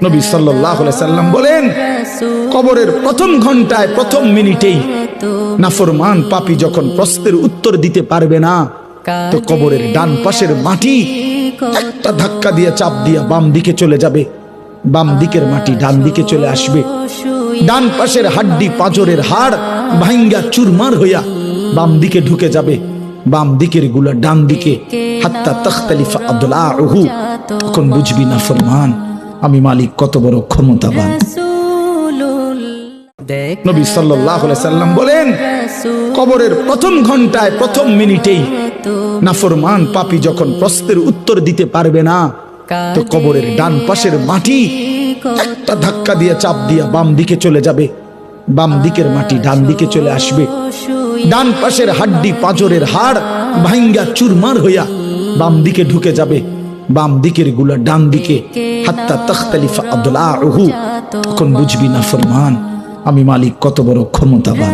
নবী সাল্লাল্লাহু আলাইহি সাল্লাম বলেন, কবরের প্রথম ঘন্টায় প্রথম মিনিটেই নাফরমান পাপী যখন প্রশ্নের উত্তর দিতে পারবে না, তো কবরের ডান পাশের মাটি একটা ধাক্কা দিয়ে চাপ দিয়ে বাম দিকে চলে যাবে, বাম দিকের মাটি ডান দিকে চলে আসবে, ডান পাশের হাড্ডি পাঁজরের হাড় ভাঙ্গা চুরমার হইয়া বাম দিকে ঢুকে যাবে, বাম দিকের গুলা ডান দিকে, হাত্তা তাখতালিফা আদলাউহু। তখন বুঝবি নাফরমান আমি মালিক কত বড় ক্ষমতাবান। নবী সাল্লাল্লাহু আলাইহি সাল্লাম বলেন, কবরের প্রথম ঘন্টায় প্রথম মিনিটেই নাফরমান পাপী যখন প্রশ্নের উত্তর দিতে পারবে না, তো কবরের ডান পাশের মাটি একটা ধাক্কা দিয়ে চাপ দিয়া বাম দিকে চলে যাবে, বাম দিকের মাটি ডান দিকে চলে আসবে, ডান পাশের হাড্ডি পাঁজরের হাড় ভাঙ্গা চুরমার হইয়া বাম দিকে ঢুকে যাবে, বাম দিকের গুলা ডান দিকে, হাত্তা তাখতালিফা আদলাউহু। তখন বুঝবি নাফরমান আমি মালিক কত বড় ক্ষমতাবান।